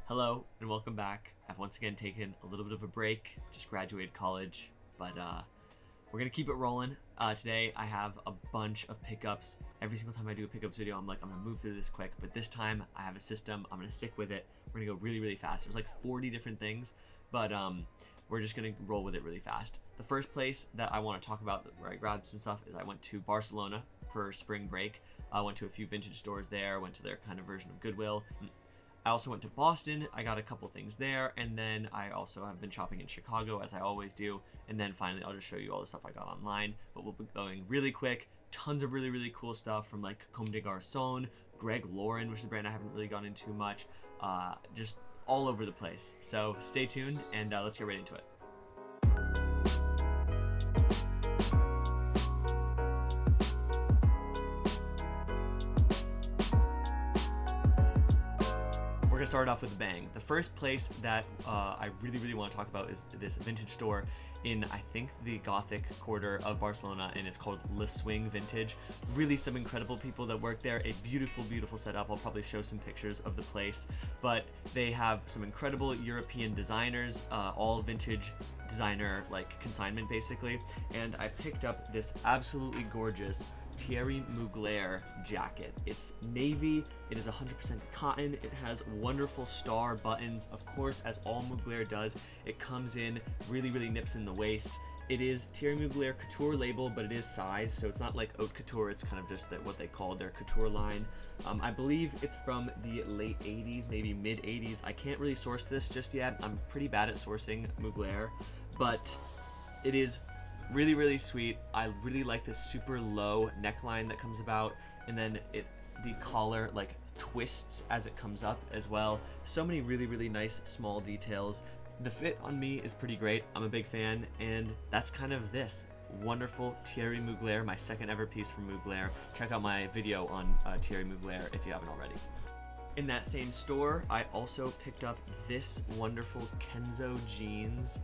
Hello and welcome back. I've once again taken a little bit of a break, just graduated college, but we're gonna keep it rolling. Today I have a bunch of pickups. Every single time I do a pickups video, I'm like, I'm gonna move through this quick, but this time I have a system, I'm gonna stick with it. We're gonna go really, really fast. There's like 40 different things, but we're just gonna roll with it really fast. The first place that I wanna talk about where I grabbed some stuff is I went to Barcelona for spring break. I went to a few vintage stores there, went to their kind of version of Goodwill. I also went to Boston, I got a couple things there, and then I also have been shopping in Chicago, as I always do, and then finally I'll just show you all the stuff I got online, but we'll be going really quick. Tons of really, really cool stuff from like Comme de Garcons, Greg Lauren, which is a brand I haven't really gone into much, just all over the place. So stay tuned, and let's get right into it. We're gonna start off with a bang. The first place that I really want to talk about is this vintage store in, I think, the Gothic quarter of Barcelona, and it's called Le Swing Vintage. Really some incredible people that work there. A beautiful setup. I'll probably show some pictures of the place, but they have some incredible European designers, all vintage designer, like consignment basically, and I picked up this absolutely gorgeous Thierry Mugler jacket. It's navy, it is 100% cotton, it has wonderful star buttons. Of course, as all Mugler does, it comes in really nips in the waist. It is Thierry Mugler couture label, but it is size, so it's not like haute couture, it's kind of just what they call their couture line. I believe it's from the late 80s, maybe mid 80s. I can't really source this just yet. I'm pretty bad at sourcing Mugler, but it is really sweet. I really like this super low neckline that comes about, and then the collar like twists as it comes up as well. So many really nice small details. The fit on me is pretty great. I'm a big fan, and that's kind of this wonderful Thierry Mugler, my second ever piece from Mugler. Check out my video on Thierry Mugler if you haven't already. In that same store, I also picked up this wonderful Kenzo jeans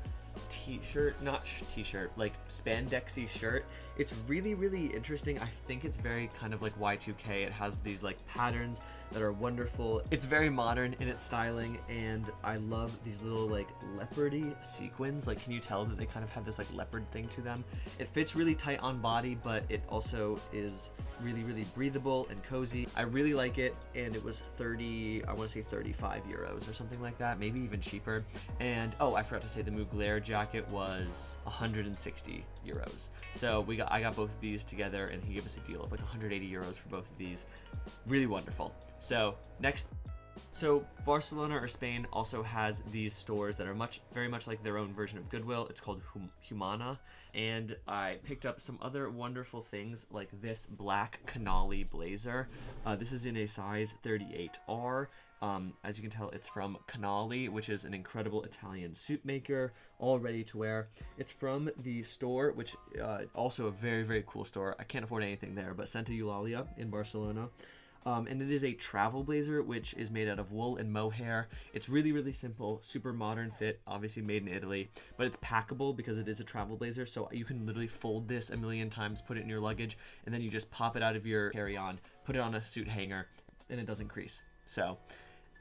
t-shirt, not t-shirt, like spandexy shirt. It's really interesting. I think it's very kind of like Y2K. It has these like patterns that are wonderful. It's very modern in its styling, and I love these little like leopardy sequins. Like, can you tell that they kind of have this like leopard thing to them? It fits really tight on body, but it also is really breathable and cozy. I really like it, and it was 30, I want to say 35 euros or something like that, maybe even cheaper. And oh, I forgot to say the Mugler jacket was 160 euros. So I got both of these together, and he gave us a deal of like 180 euros for both of these. Really wonderful. So next, Barcelona or Spain also has these stores that are very much like their own version of Goodwill. It's called Humana, and I picked up some other wonderful things like this black canali blazer. This is in a size 38R. As you can tell, it's from Canali, which is an incredible Italian suit maker, all ready to wear. It's from the store, which also a very cool store. I can't afford anything there, but Santa Eulalia in Barcelona. And it is a travel blazer, which is made out of wool and mohair. It's really simple, super modern fit, obviously made in Italy, but it's packable because it is a travel blazer, so you can literally fold this a million times, put it in your luggage, and then you just pop it out of your carry-on, put it on a suit hanger, and it doesn't crease. So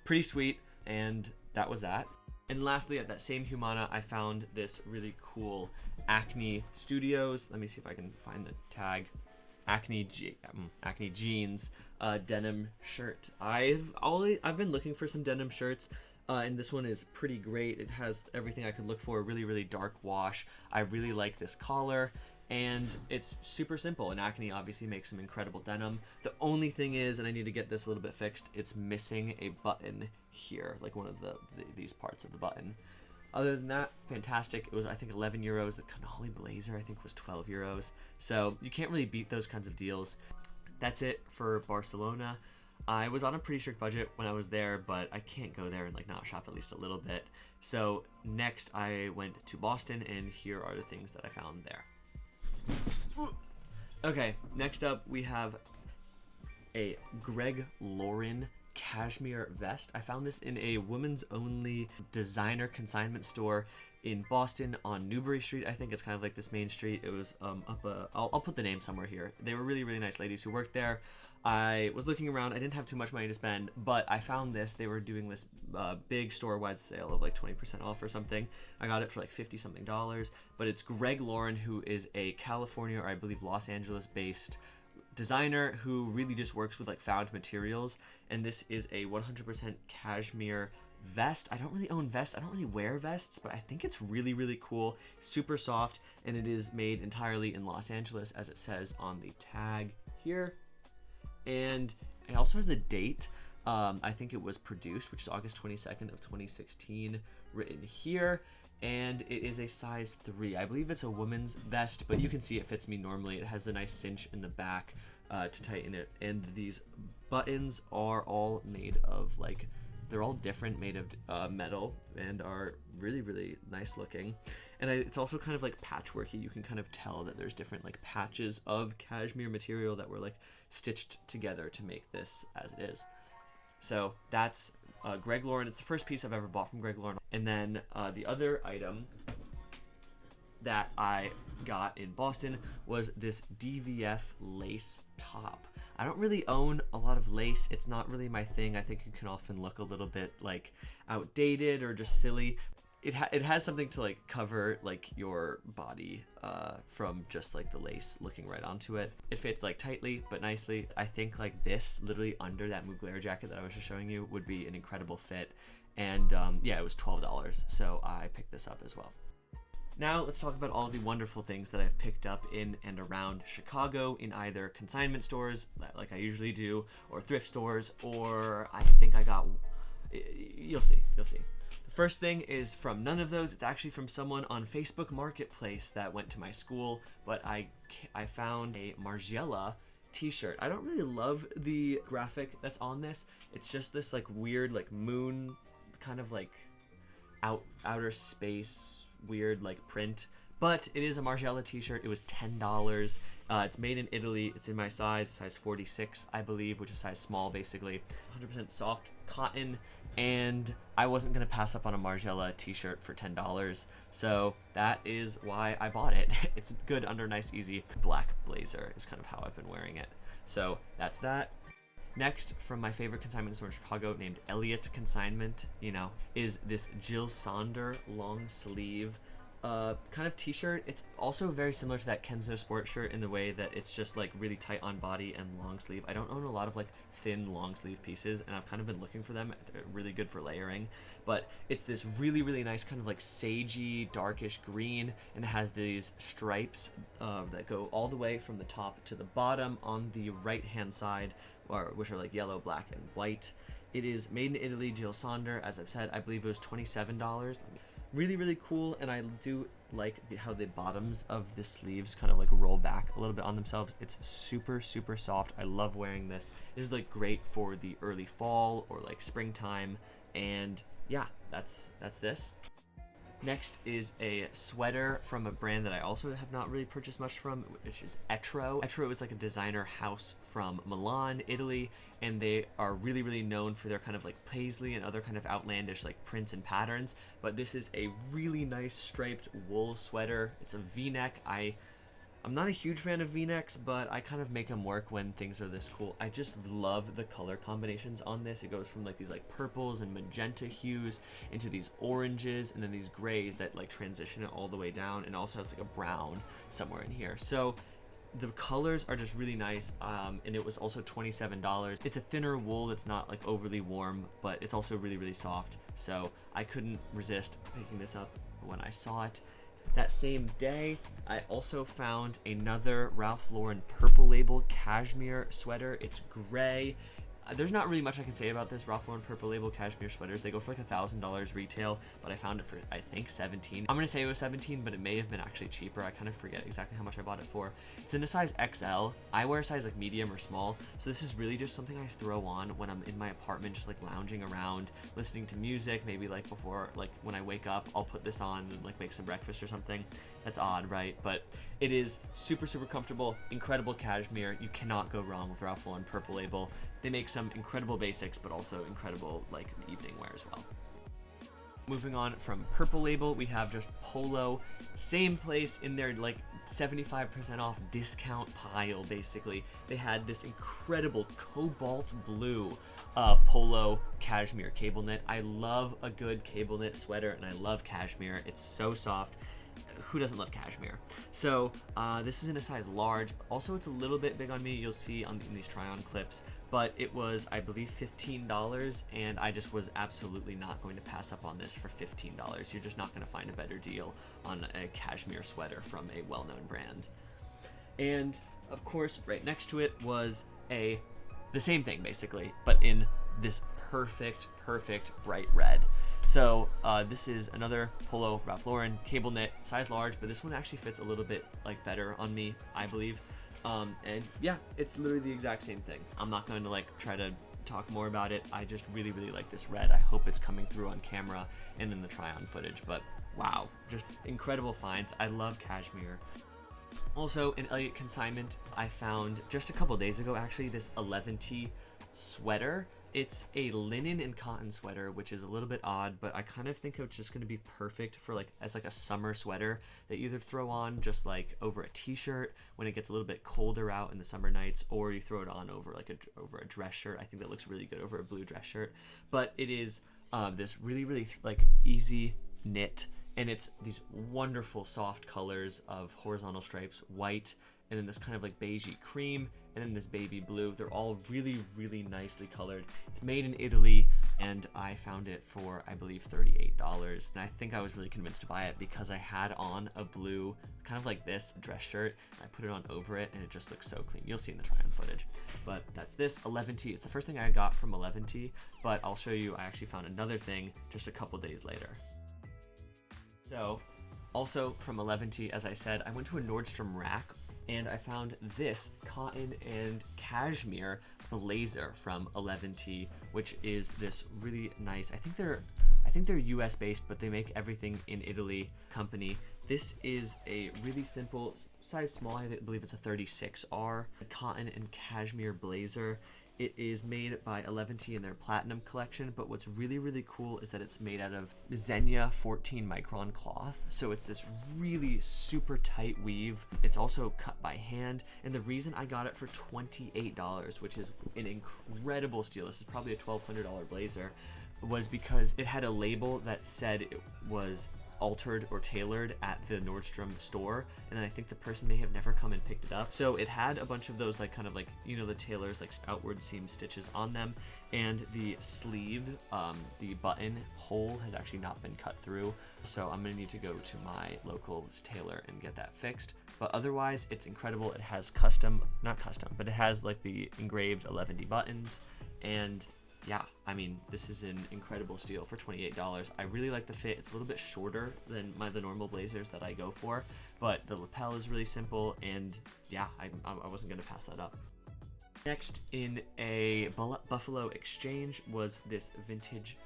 pretty sweet, and that was that. And lastly, at that same Humana, I found this really cool Acne Studios. Let me see if I can find the tag. Acne jeans denim shirt. I've been looking for some denim shirts, and this one is pretty great. It has everything I could look for. Really dark wash. I really like this collar, and it's super simple. And Acne obviously makes some incredible denim. The only thing is, and I need to get this a little bit fixed, it's missing a button here, like one of these parts of the button. Other than that, fantastic. It was, I think, 11 euros. The Canali blazer, I think, was 12 euros. So you can't really beat those kinds of deals. That's it for Barcelona. I was on a pretty strict budget when I was there, but I can't go there and like not shop at least a little bit. So next I went to Boston, and here are the things that I found there. Okay, next up we have a Greg Lauren cashmere vest. I found this in a women's only designer consignment store in Boston on Newbury Street. I think it's kind of like this main street. It was I'll put the name somewhere here. They were really nice ladies who worked there. I was looking around. I didn't have too much money to spend, but I found this. They were doing this big store-wide sale of like 20% off or something. I got it for like $50-something, but it's Greg Lauren, who is a California, or I believe Los Angeles-based designer who really just works with like found materials. And this is a 100% cashmere vest. I don't really own vests. I don't really wear vests, but I think it's really, really cool. Super soft, and it is made entirely in Los Angeles, as it says on the tag here. And it also has a date. I think it was produced, which is August 22nd of 2016, written here. And it is a size 3. I believe it's a woman's vest, but you can see it fits me normally. It has a nice cinch in the back to tighten it. And these buttons are all made of like, they're all different, made of metal, and are really, really nice looking. And it's also kind of like patchworky. You can kind of tell that there's different like patches of cashmere material that were like stitched together to make this as it is. So that's Greg Lauren. It's the first piece I've ever bought from Greg Lauren. And then the other item that I got in Boston was this DVF lace top. I don't really own a lot of lace. It's not really my thing. I think it can often look a little bit like outdated or just silly. It has something to like cover like your body from just like the lace looking right onto it. It fits like tightly but nicely. I think like this literally under that Mugler jacket that I was just showing you would be an incredible fit. And yeah, it was $12, so I picked this up as well. Now let's talk about all the wonderful things that I've picked up in and around Chicago in either consignment stores, like I usually do, or thrift stores, or I think I got, you'll see. The first thing is from none of those. It's actually from someone on Facebook Marketplace that went to my school, but I found a Margiela t-shirt. I don't really love the graphic that's on this. It's just this like weird like moon kind of like outer space weird like print, but it is a Margiela t-shirt. It was $10. It's made in Italy. It's in my size 46, I believe, which is size small basically. 100% soft cotton, and I wasn't gonna pass up on a Margiela t-shirt for $10, so that is why I bought it. It's good under nice easy black blazer is kind of how I've been wearing it. So that's that. Next, from my favorite consignment store in Chicago named Elliott Consignment, is this Jill Sonder long sleeve kind of t-shirt. It's also very similar to that Kenzo sport shirt in the way that it's just like really tight on body and long sleeve. I don't own a lot of like thin long sleeve pieces, and I've kind of been looking for them. They're really good for layering, but it's this really, really nice kind of like sagey darkish green, and it has these stripes that go all the way from the top to the bottom on the right hand side, which are like yellow, black, and white. It is made in Italy, Jill Sonder. As I've said, I believe it was $27. Really, really cool, and I do like how the bottoms of the sleeves kind of like roll back a little bit on themselves. It's super, super soft. I love wearing this. This is like great for the early fall or like springtime, and yeah, that's this. Next is a sweater from a brand that I also have not really purchased much from, which is Etro. Etro is like a designer house from Milan, Italy, and they are really, really known for their kind of like paisley and other kind of outlandish like prints and patterns. But this is a really nice striped wool sweater. It's a V-neck. I'm not a huge fan of V-necks, but I kind of make them work when things are this cool. I just love the color combinations on this. It goes from like these like purples and magenta hues into these oranges and then these grays that like transition it all the way down, and also has like a brown somewhere in here. So the colors are just really nice, and it was also $27. It's a thinner wool that's not like overly warm, but it's also really, really soft. So I couldn't resist picking this up when I saw it. That same day, I also found another Ralph Lauren Purple Label cashmere sweater. It's gray. There's not really much I can say about this Ralph Lauren Purple Label cashmere sweaters. They go for like $1,000 retail, but I found it for, I think, $17. I'm gonna say it was $17, but it may have been actually cheaper. I kind of forget exactly how much I bought it for. It's in a size XL. I wear a size like medium or small, so this is really just something I throw on when I'm in my apartment, just like lounging around, listening to music. Maybe like before, like when I wake up, I'll put this on and like make some breakfast or something. That's odd, right? But it is super, super comfortable, incredible cashmere. You cannot go wrong with Ralph Lauren Purple Label. They make some incredible basics, but also incredible like evening wear as well. Moving on from Purple Label, we have just Polo. Same place in their like 75% off discount pile, basically. They had this incredible cobalt blue Polo cashmere cable knit. I love a good cable knit sweater, and I love cashmere. It's so soft. Who doesn't love cashmere? So this is in a size large. Also, it's a little bit big on me. You'll see in these try-on clips, but it was, I believe, $15, and I just was absolutely not going to pass up on this for $15. You're just not going to find a better deal on a cashmere sweater from a well-known brand. And of course, right next to it was the same thing basically, but in this perfect bright red. So this is another Polo Ralph Lauren cable knit, size large, but this one actually fits a little bit like better on me, I believe. And yeah, it's literally the exact same thing. I'm not going to like try to talk more about it. I just really like this red. I hope it's coming through on camera and in the try-on footage, but wow, just incredible finds. I love cashmere. Also, in Elliott Consignment, I found just a couple days ago actually this 11T sweater. It's a linen and cotton sweater, which is a little bit odd, but I kind of think it's just going to be perfect for like as like a summer sweater that you either throw on just like over a t-shirt when it gets a little bit colder out in the summer nights, or you throw it on over like over a dress shirt. I think that looks really good over a blue dress shirt. But it is this really like easy knit, and it's these wonderful soft colors of horizontal stripes, white, and then this kind of like beigey cream, and then this baby blue. They're all really nicely colored. It's made in Italy, and I found it for, I believe, $38. And I think I was really convinced to buy it because I had on a blue, kind of like this dress shirt. I put it on over it, and it just looks so clean. You'll see in the try-on footage. But that's this 11T. It's the first thing I got from 11T, but I'll show you, I actually found another thing just a couple days later. So, also from 11T, as I said, I went to a Nordstrom rack, and I found this cotton and cashmere blazer from 11T, which is this really nice, I think they're US based, but they make everything in Italy company. This is a really simple size small, I believe it's a 36R cotton and cashmere blazer. It is made by 11T in their Platinum collection, but what's really cool is that it's made out of Xenia 14 micron cloth. So it's this really super tight weave. It's also cut by hand, and the reason I got it for $28, which is an incredible steal, this is probably a $1,200 blazer, was because it had a label that said it was altered or tailored at the Nordstrom store, and then I think the person may have never come and picked it up. So it had a bunch of those like kind of like, you know, the tailor's like outward seam stitches on them, and the sleeve, the button hole has actually not been cut through, so I'm gonna need to go to my local tailor and get that fixed. But otherwise, it's incredible. It has not custom, but it has like the engraved 11D buttons, and yeah, I mean, this is an incredible steal for $28. I really like the fit. It's a little bit shorter than the normal blazers that I go for, but the lapel is really simple, and yeah, I wasn't going to pass that up. Next in a Buffalo exchange was this vintage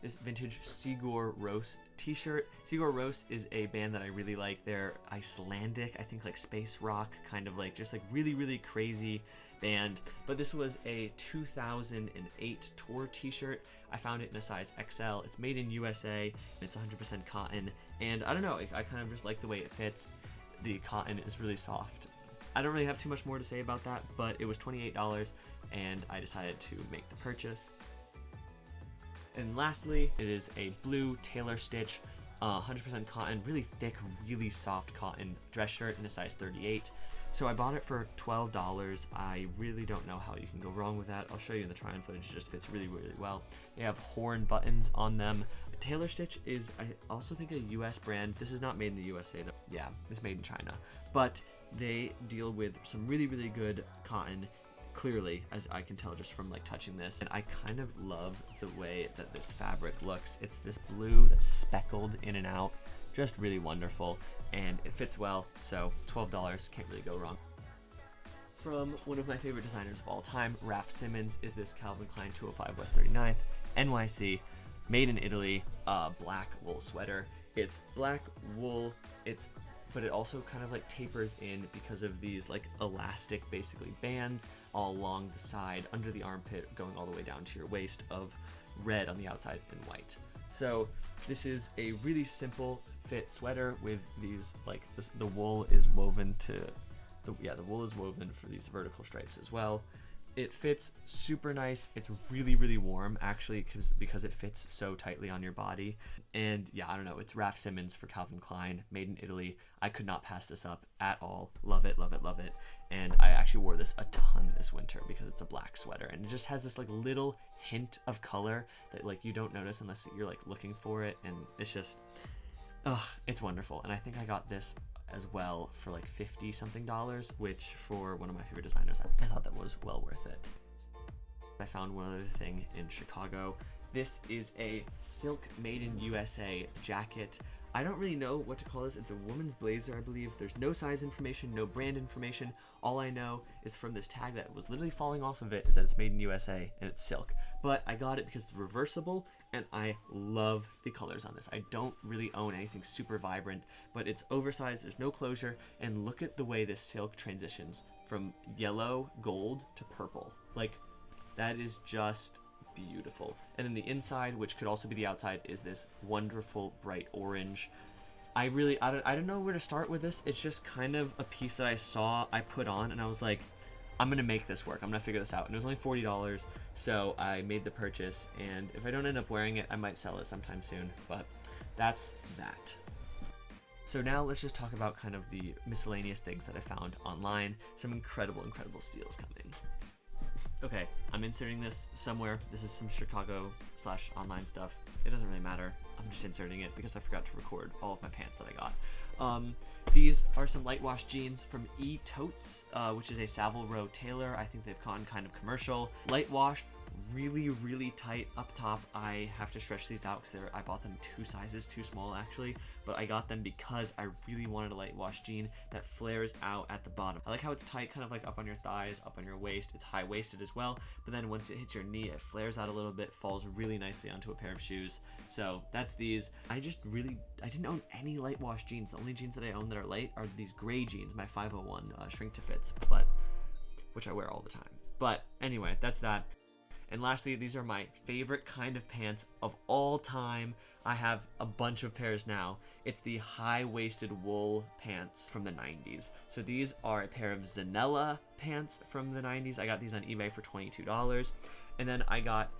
Sigur Rós t-shirt. Sigur Rós is a band that I really like. They're Icelandic, I think like space rock, kind of like just like really crazy band. But this was a 2008 tour t-shirt. I found it in a size XL. It's made in USA, and it's 100% cotton, and I don't know, I kind of just like the way it fits. The cotton is really soft. I don't really have too much more to say about that, but it was $28, and I decided to make the purchase. And lastly, it is a blue tailor stitch, 100% cotton, really thick, really soft cotton dress shirt in a size 38. So I bought it for $12. I really don't know how you can go wrong with that. I'll show you in the try-on footage. It just fits really well. They have horn buttons on them. Tailor Stitch is, I also think, a US brand. This is not made in the USA though. Yeah, it's made in China. But they deal with some really good cotton, clearly, as I can tell just from like touching this. And I kind of love the way that this fabric looks. It's this blue that's speckled in and out. Just really wonderful, and it fits well, so $12, can't really go wrong. From one of my favorite designers of all time, Raf Simons, is this Calvin Klein 205 West 39th, NYC, made in Italy, black wool sweater. It's black wool, but it also kind of like tapers in because of these like elastic basically bands all along the side under the armpit going all the way down to your waist of red on the outside and white. So this is a really simple fit sweater with these, like, the wool is woven to, the wool is woven for these vertical stripes as well. It fits super nice. It's really, really warm, actually, because it fits so tightly on your body. And yeah, I don't know, it's Raf Simons for Calvin Klein, made in Italy. I could not pass this up at all. Love it, love it, love it. And I actually wore this a ton this winter because it's a black sweater, and it just has this like little hint of color that like you don't notice unless you're like looking for it, and it's just, it's wonderful. And I think I got this as well for like $50 something, which for one of my favorite designers, I thought that was well worth it. I found one other thing in Chicago. This is a silk made in USA jacket. I don't really know what to call this. It's a woman's blazer, I believe. There's no size information, no brand information. All I know is from this tag that was literally falling off of it is that it's made in USA and it's silk. But I got it because it's reversible and I love the colors on this. I don't really own anything super vibrant, but it's oversized, there's no closure, and look at the way this silk transitions from yellow, gold to purple. Like, that is just beautiful. And then the inside, which could also be the outside, is this wonderful bright orange. I don't know where to start with this. It's just kind of a piece that I put on and I was like, I'm gonna make this work. I'm gonna figure this out. And it was only $40, so I made the purchase, and if I don't end up wearing it, I might sell it sometime soon, but that's that. So now let's just talk about kind of the miscellaneous things that I found online. Some incredible, incredible steals coming. Okay, I'm inserting this somewhere. This is some Chicago/online stuff. It doesn't really matter. I'm just inserting it because I forgot to record all of my pants that I got. These are some light wash jeans from E-Totes, which is a Savile Row tailor. I think they've gone kind of commercial. Light wash, really, really tight up top. I have to stretch these out because I bought them 2 sizes too small actually, but I got them because I really wanted a light wash jean that flares out at the bottom. I like how it's tight, kind of like up on your thighs, up on your waist. It's high waisted as well, but then once it hits your knee, it flares out a little bit, falls really nicely onto a pair of shoes. So that's these. I didn't own any light wash jeans. The only jeans that I own that are light are these gray jeans, my 501 shrink to fits, but which I wear all the time. But anyway, that's that. And lastly, these are my favorite kind of pants of all time. I have a bunch of pairs now. It's the high-waisted wool pants from the 90s. So these are a pair of Zanella pants from the 90s. I got these on eBay for $22. And then I got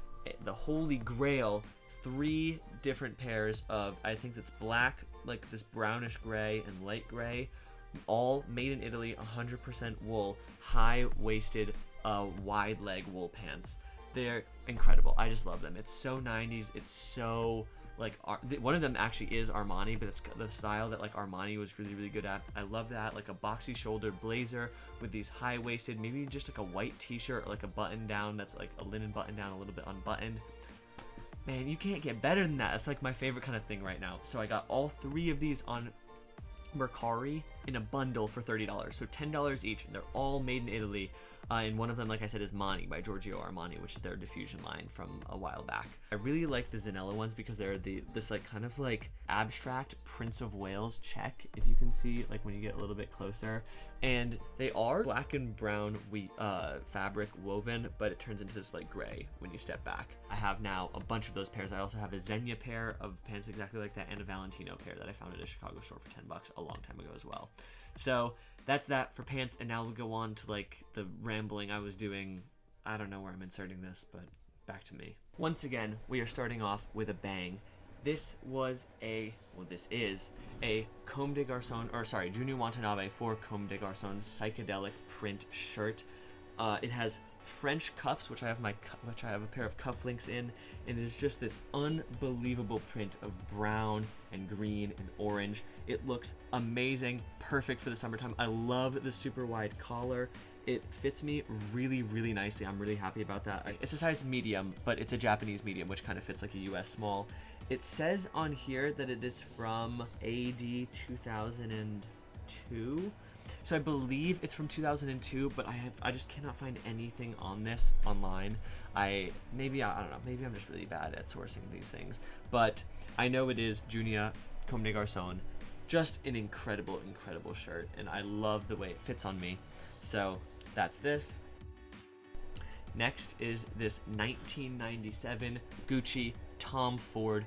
the holy grail, 3 different pairs of, I think that's black, like this brownish gray and light gray, all made in Italy, 100% wool, high-waisted, wide leg wool pants. They're incredible. I just love them. It's so 90s. It's so like, one of them actually is Armani, but it's the style that like Armani was really, really good at. I love that. Like a boxy shouldered blazer with these high waisted, maybe just like a white t-shirt or like a button down that's like a linen button down, a little bit unbuttoned. Man, you can't get better than that. It's like my favorite kind of thing right now. So I got all 3 of these on Mercari in a bundle for $30, so $10 each, and they're all made in Italy. And one of them, like I said, is Mani by Giorgio Armani, which is their diffusion line from a while back. I really like the Zanella ones because they're this like kind of like abstract Prince of Wales check, if you can see, like when you get a little bit closer. And they are black and brown fabric woven, but it turns into this like gray when you step back. I have now a bunch of those pairs. I also have a Zegna pair of pants exactly like that, and a Valentino pair that I found at a Chicago store for $10 a long time ago as well. So that's that for pants, and now we'll go on to like the rambling I was doing. I don't know where I'm inserting this, but back to me. Once again, we are starting off with a bang. This is a Comme des Garcons, or sorry, Junior Watanabe for Comme des Garcons psychedelic print shirt. It has French cuffs, which I have a pair of cufflinks in, and it is just this unbelievable print of brown and green and orange. It looks amazing, perfect for the summertime. I love the super wide collar. It fits me really, really nicely. I'm really happy about that. It's a size medium, but it's a Japanese medium, which kind of fits like a US small. It says on here that it is from AD 2002. So I believe it's from 2002, but I just cannot find anything on this online. I don't know, maybe I'm just really bad at sourcing these things, but I know it is Junior Comme des Garcons. Just an incredible, incredible shirt, and I love the way it fits on me. So that's this. Next is this 1997 Gucci Tom Ford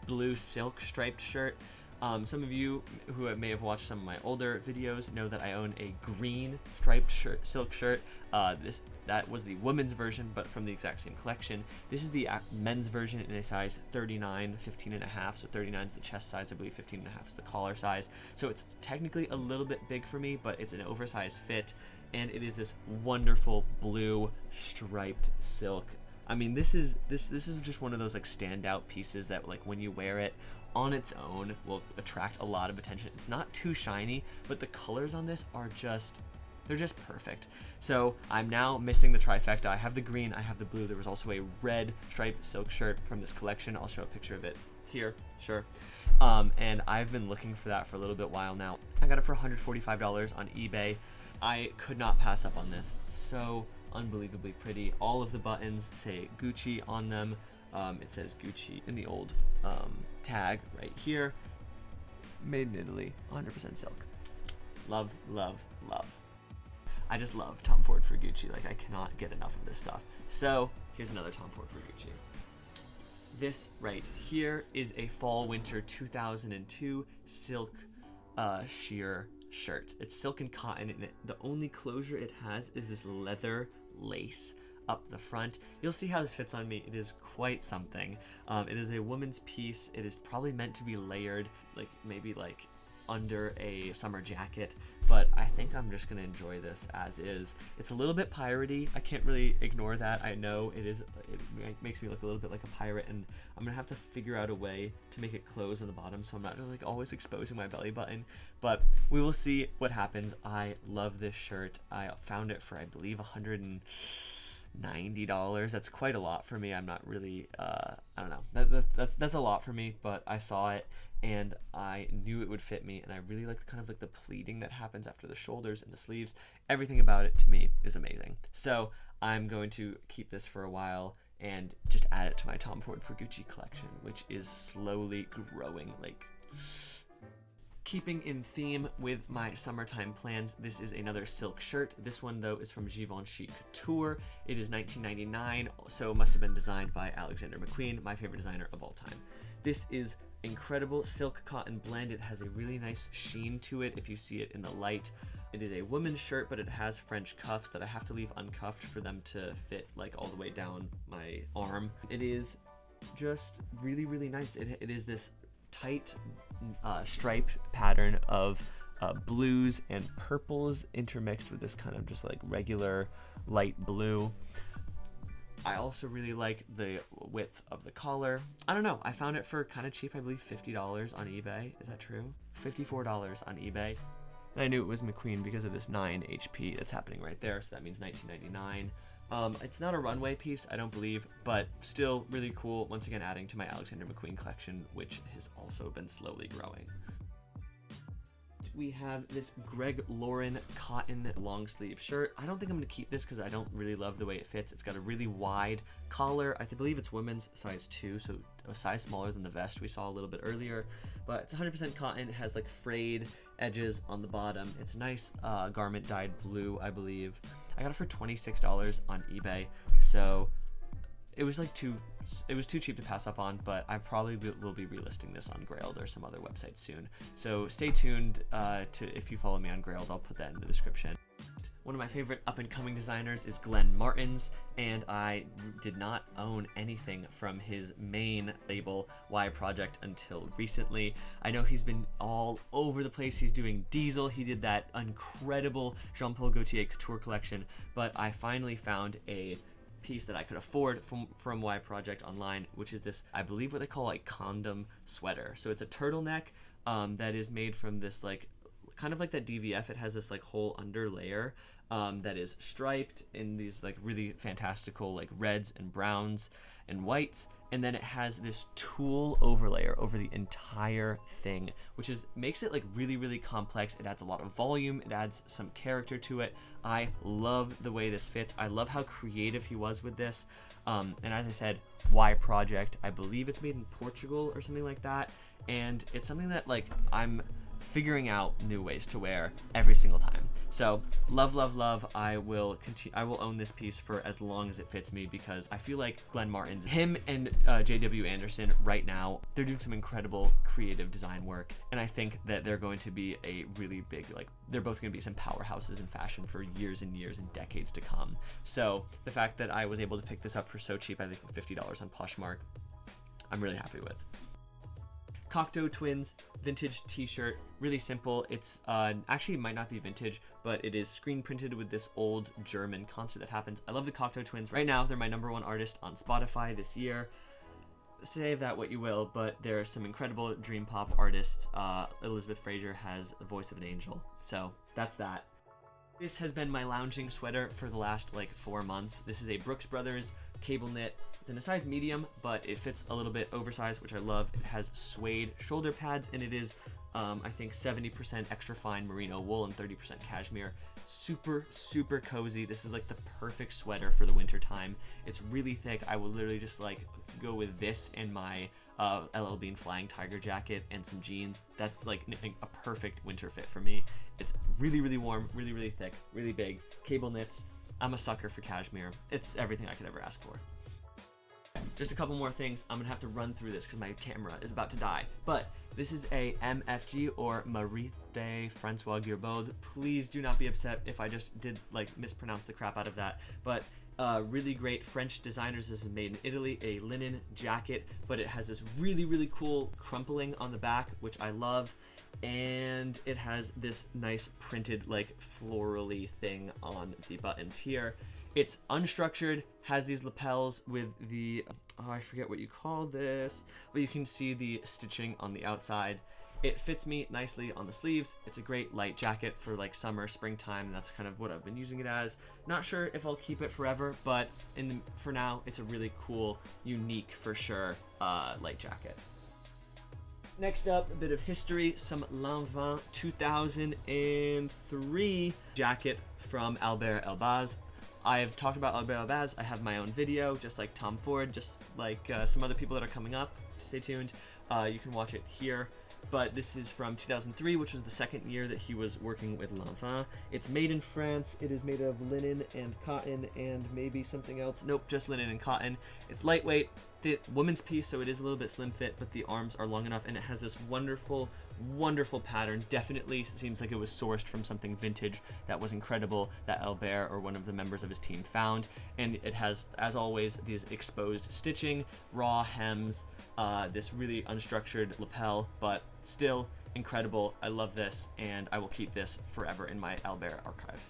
blue silk striped shirt. Some of you who may have watched some of my older videos know that I own a green striped silk shirt. That was the women's version, but from the exact same collection. This is the men's version in a size 39, 15 and a half. So 39 is the chest size, I believe 15 and a half is the collar size. So it's technically a little bit big for me, but it's an oversized fit. And it is this wonderful blue striped silk. I mean, this is just one of those like standout pieces that like when you wear it on its own will attract a lot of attention. It's not too shiny, but the colors on this are they're just perfect. So I'm now missing the trifecta. I have the green, I have the blue. There was also a red striped silk shirt from this collection. I'll show a picture of it here, sure. And I've been looking for that for a little bit while now. I got it for $145 on eBay. I could not pass up on this. So unbelievably pretty. All of the buttons say Gucci on them. It says Gucci in the old tag right here. Made in Italy, 100% silk. Love, love, love. I just love Tom Ford for Gucci. Like, I cannot get enough of this stuff. So here's another Tom Ford for Gucci. This right here is a fall/winter 2002 silk sheer shirt. It's silk and cotton, and the only closure it has is this leather lace up the front. You'll see how this fits on me. It is quite something. It is a woman's piece. It is probably meant to be layered, like maybe like under a summer jacket, but I think I'm just gonna enjoy this as is. It's a little bit piratey. I can't really ignore that. I know it makes me look a little bit like a pirate, and I'm gonna have to figure out a way to make it close on the bottom so I'm not just like always exposing my belly button, but we will see what happens. I love this shirt. I found it for I believe $190. That's quite a lot for me. I'm not really I don't know, that's a lot for me, but I saw it and I knew it would fit me, and I really like kind of like the pleating that happens after the shoulders and the sleeves. Everything about it to me is amazing. So I'm going to keep this for a while and just add it to my Tom Ford for Gucci collection, which is slowly growing. Like, keeping in theme with my summertime plans, this is another silk shirt. This one though is from Givenchy Couture. It is $19.99, so it must have been designed by Alexander McQueen, my favorite designer of all time. This is incredible silk cotton blend. It has a really nice sheen to it if you see it in the light. It is a women's shirt, but it has French cuffs that I have to leave uncuffed for them to fit like all the way down my arm. It is just really, really nice. It is this tight striped pattern of blues and purples intermixed with this kind of just like regular light blue. I also really like the width of the collar. I don't know, I found it for kind of cheap, I believe $50 on eBay. Is that true? $54 on eBay. And I knew it was McQueen because of this 9 HP that's happening right there, so that means $19.99. It's not a runway piece, I don't believe, but still really cool. Once again, adding to my Alexander McQueen collection, which has also been slowly growing. We have this Greg Lauren cotton long sleeve shirt. I don't think I'm gonna keep this because I don't really love the way it fits. It's got a really wide collar. I believe it's women's size 2, so a size smaller than the vest we saw a little bit earlier, but it's 100% cotton. It has like frayed edges on the bottom. It's a nice garment dyed blue, I believe. I got it for $26 on eBay, so it was too cheap to pass up on, but I probably will be relisting this on Grailed or some other website soon. So stay tuned if you follow me on Grailed, I'll put that in the description. One of my favorite up-and-coming designers is Glenn Martins, and I did not own anything from his main label, Y Project, until recently. I know he's been all over the place. He's doing Diesel. He did that incredible Jean-Paul Gaultier couture collection, but I finally found a piece that I could afford from Y Project online, which is this, I believe what they call like condom sweater. So it's a turtleneck that is made from this like kind of like that DVF. It has this like whole under layer that is striped in these like really fantastical like reds and browns and whites, and then it has this tulle overlayer over the entire thing, which makes it like really, really complex. It adds a lot of volume, it adds some character to it. I love the way this fits. I love how creative he was with this. And as I said, Y Project, I believe it's made in Portugal or something like that, and it's something that like I'm figuring out new ways to wear every single time. So love, love, love. I will own this piece for as long as it fits me, because I feel like Glenn Martin's, him and JW Anderson right now, they're doing some incredible creative design work, and I think that they're going to be a really big, like, they're both going to be some powerhouses in fashion for years and years and decades to come. So the fact that I was able to pick this up for so cheap, I think $50 on Poshmark, I'm really happy with. Cocteau Twins vintage t-shirt, really simple. It's actually it might not be vintage, but it is screen printed with this old German concert that happens. I love the Cocteau Twins. Right now, they're my #1 artist on Spotify this year. Save that what you will, but there are some incredible dream pop artists. Elizabeth Fraser has the voice of an angel, so that's that. This has been my lounging sweater for the last like 4 months. This is a Brooks Brothers cable knit. It's in a size medium, but it fits a little bit oversized, which I love. It has suede shoulder pads, and it is, I think, 70% extra fine merino wool and 30% cashmere. Super, super cozy. This is like the perfect sweater for the winter time. It's really thick. I will literally just like go with this and my LL Bean Flying Tiger jacket and some jeans. That's like a perfect winter fit for me. It's really, really warm, really, really thick, really big. Cable knits. I'm a sucker for cashmere. It's everything I could ever ask for. Just a couple more things. I'm gonna have to run through this because my camera is about to die. But this is a MFG, or Marite Francois Girbaud. Please do not be upset if I just did like mispronounce the crap out of that. But really great French designers. This is made in Italy, a linen jacket, but it has this really, really cool crumpling on the back, which I love. And it has this nice printed like florally thing on the buttons here. It's unstructured, has these lapels with the, oh, I forget what you call this, but you can see the stitching on the outside. It fits me nicely on the sleeves. It's a great light jacket for like summer, springtime. That's kind of what I've been using it as. Not sure if I'll keep it forever, but for now, it's a really cool, unique for sure, light jacket. Next up, a bit of history, some Lanvin 2003 jacket from Albert Elbaz. I've talked about Albert Elbaz. I have my own video, just like Tom Ford, just like some other people that are coming up. Stay tuned. You can watch it here. But this is from 2003, which was the second year that he was working with Lanvin. It's made in France. It is made of linen and cotton and maybe something else. Nope, just linen and cotton. It's lightweight, woman's piece, so it is a little bit slim fit, but the arms are long enough, and it has this wonderful, wonderful pattern. Definitely seems like it was sourced from something vintage that was incredible that Albert or one of the members of his team found. And it has, as always, these exposed stitching, raw hems, this really unstructured lapel, but still incredible. I love this, and I will keep this forever in my Albert archive.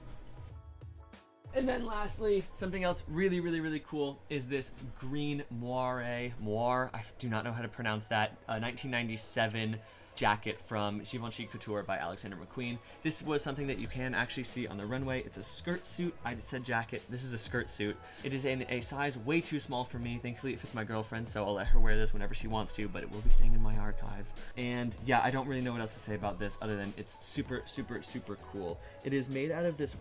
And then lastly, something else really, really, really cool is this green moire, I do not know how to pronounce that, 1997 jacket from Givenchy Couture by Alexander McQueen. This was something that you can actually see on the runway. It's a skirt suit. I said jacket. This is a skirt suit. It is in a size way too small for me. Thankfully, it fits my girlfriend, so I'll let her wear this whenever she wants to, but it will be staying in my archive. And yeah, I don't really know what else to say about this other than it's super, super, super cool. It is made out of this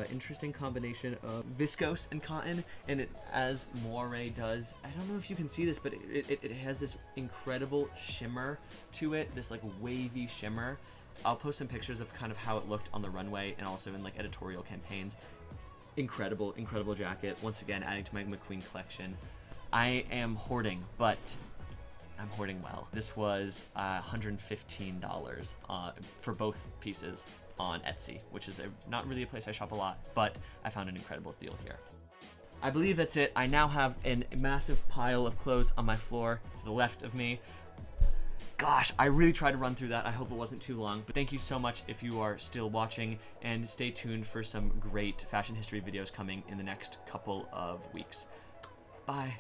interesting combination of viscose and cotton, and it, as moire does, I don't know if you can see this, but it has this incredible shimmer to it, this like wavy shimmer. I'll post some pictures of kind of how it looked on the runway and also in like editorial campaigns. Incredible, incredible jacket. Once again, adding to my McQueen collection. I am hoarding, but I'm hoarding well. This was $115 for both pieces on Etsy, which is not really a place I shop a lot, but I found an incredible deal here. I believe that's it. I now have a massive pile of clothes on my floor to the left of me. Gosh, I really tried to run through that. I hope it wasn't too long, but thank you so much if you are still watching, and stay tuned for some great fashion history videos coming in the next couple of weeks. Bye.